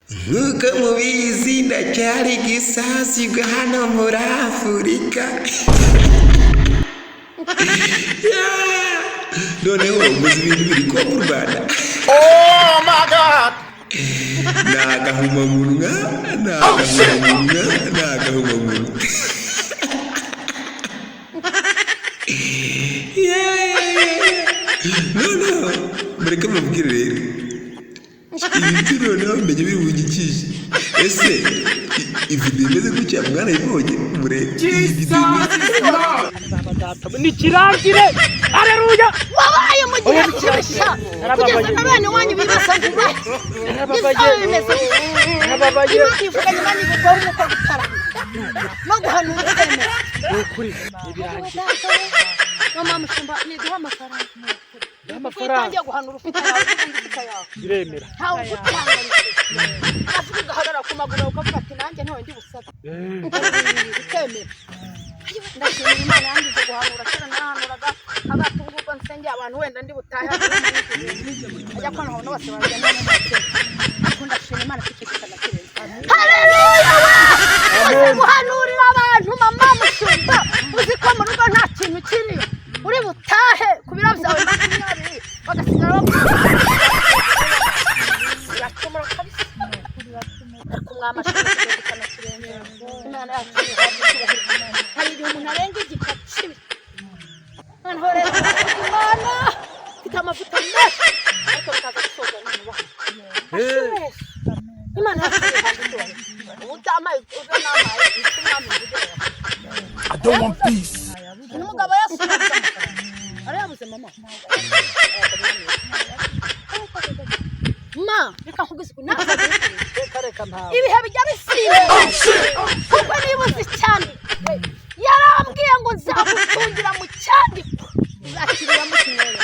nk'uko mubizi ndacyari igisasi hano muri Afurika. noneho umuzi ibintu biri kuba mu Rwanda. Oh my God! Nagahumamunwa. No, mureke mubwire rero. Ibiti noneho menye biri bugikije. Ese ivideo imeze gutya mwana yibonye mureke. Ni kirangire. Haleluya. Wabaye mu gihe cy'ibisha. Kugeza n'abana wanyu bibasagura. Nababaye. Ifukanye mani gukora uko gutara. No guhanura kweme. Ukuri ibirangi. Mama mushumba ni duha amafaranga. Amafaranga. Ngiye guhanura ufite yawe ufite yawe. Biremera. Hawo gutanga. Afuka gahagarara ku maguru ukavuga ati nanjye ntawe ndi busaba. Kwemera. Ndashimira Imana yangize guhanura cyane nahanuraga agatungurwa nsenge abantu wenda ndi butaha ajya kwana aho bose barajyana mu maso akunda shimira Imana kikishikana kireza. Haleluya. Guhanurira abantu mama mushumba uzi ko mu rugo nta kintu kiri uri butahe kubira byawe makumyabiri bagasigara yakomora kabisa kumwama shimira kikana kireza. Imana yacu hari umuntu arenga igikacibi none hore Imana fita amavuta menshi ariko bikaza gusoza n'uba Imana yacu ubutama ubunama itumama video. I don't want peace. Umugabo yasubiza arayabuze mama ma reka nkugise kunaka Reka ntawe. ibihe bijya bisiba kuko nibuze cyane yarambwiye ngo nzagutungira mu cyandiko uzakirira mu kinero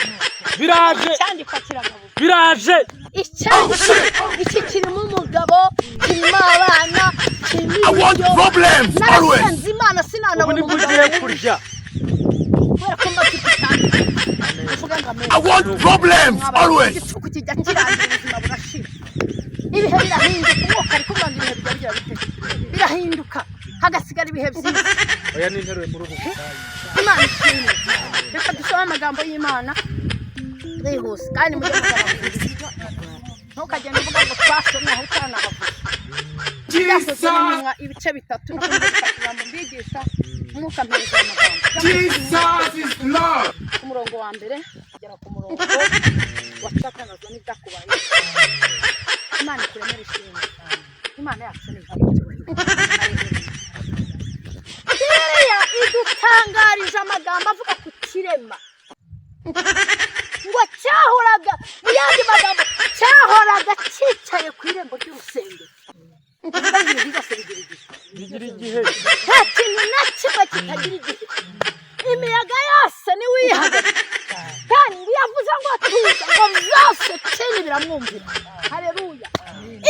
Biraje. cyandiko kiragabo Biraje. icyandiko iki kirimo umugabo kirimo abana kirimo I want problems always. nasenze Imana sinana Ubu ni bugiye kurya. kubera ko mbafite cyandiko uvuga ngo I want problems always. igicuku kijya kirangira ubuzima burashira ibihe birahinduka umwuka ariko kandi ibihe bijya birahinduka hagasigara ibihe byiza. Oya ni interuro mu rugo. Imana ishimwe. Reka dusome amagambo y'Imana rehose kandi mujye mugana ntukagende uvuga ngo twasomye aho utanahavuga. Ibice bitatu mbigisha umwuka mpereza amagambo. Jesus is Lord. Ku murongo wa mbere kugera ku murongo wa gatandatu n'ibyakubaye. Imana ikuremera ishimwe. Imana yacu ni Bibiliya idutangarije amagambo avuga ku kirema ngo cyahoraga mu yandi magambo cyahoraga cyicaye ku irembo ry'urusengero. Bigira igihe. Nta kintu na kimwe kitagira igihe. Imiyaga yose ni wihagarika kandi yavuze ngo tuza ngo byose cyane biramwumvira. Haleluya.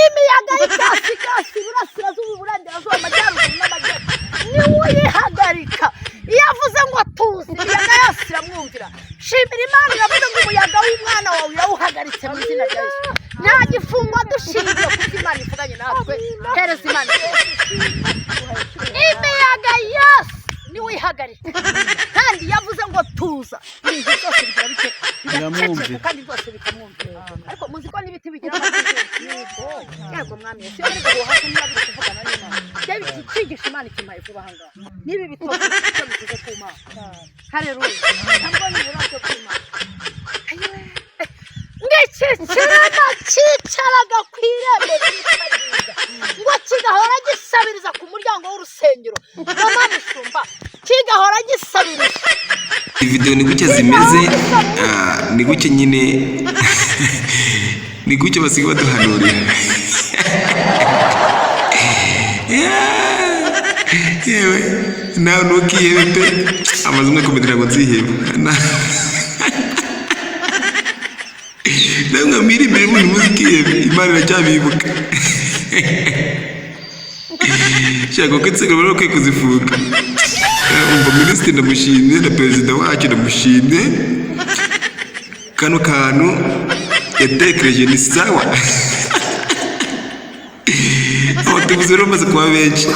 Imiyaga y'ikasi burasirazuba uburengerazuba amajyaruguru n'amajyepfo ni wihagarika. Yavuze ngo tuza imiyaga yose iramwumvira. Shimira Imana iravuze ngo umuyaga w'umwana wawe irawuhagaritse mu izina rya Yesu. Nta gifungwa dushingiye kuko Imana ivuganye natwe. Hereza Imana imiyaga yose ni wihagarika kandi yavuze ngo tuza ibintu byose bigira bike biramwumvira kandi byose bikamwumvira. Ariko muzi ko n'ibiti bigira amategeko yego mwami Yesu yo ariko hasi n'abiri kuvugana n'Imana byabi kigisha Imana ikimaye vuba hanga nibi bitoke cyo bivuze ku Imana. Haleluya. Ntabwo ni buracyo ku Imana. Ngiki kirema cyicaraga ku irembo ngo kigahora gisabiriza ku muryango w'urusengero. Mama mushumba kigahora gisabiriza. Video ni gutya zimeze ni gutya nyine ni gutya basiga baduhanurira. Yewe nawe ntukihebe pe amazimwe kumedera ngo nzihebe namwe miri mbere mu muziki Imana iracyabibuka. Shaka ko tsego baro kwe kuzifuka. Umva minisitiri ndamushimye na perezida wacu ndamushimye. Kano kantu yatekereje ni sawa. abatubuzi rero bamaze kuba benshi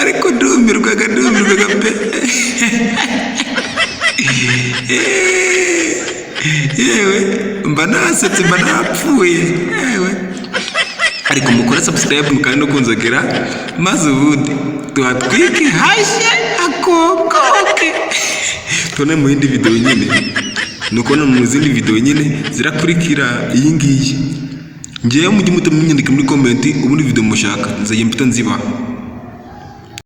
ariko ndumirwaga pe yewe mba nasetse mba napfuye yewe ariko mukora subscribe mukandi no kunzogera maze ubundi tuhatwike hashye akokoke tone mu yindi video nyine nuko no mu zindi video nyine zirakurikira iyi ngiyi ngiye mujye mutamwandika muri comment ubundi video mushaka nzaye mpita nziba